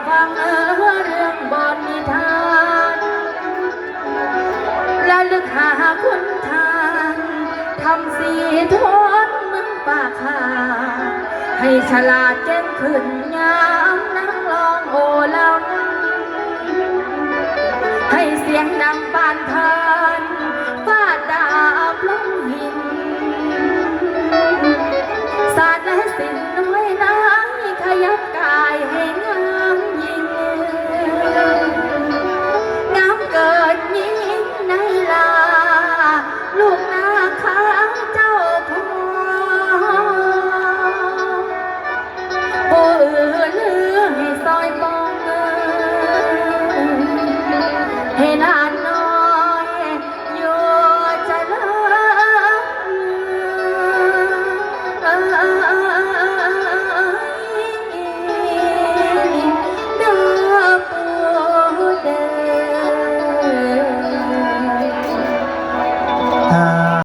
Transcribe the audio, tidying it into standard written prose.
ฟังเรื่องบอนนิทานและลึกหาคุณทานทำสีทนเมืองป่าคาให้ฉลาดเก่งขึ้นยามนั่งลองโอลำให้เสียงดังปานพันฟาดดาบลงหินศาสตร์และศิลป์น้อยน้อยขยับกายให้งามยิ่งงามเกิดยิ่งในลาลูกนาข้าเจ้าพ่อผู้อื่นลือให้ซอยปองให้นาน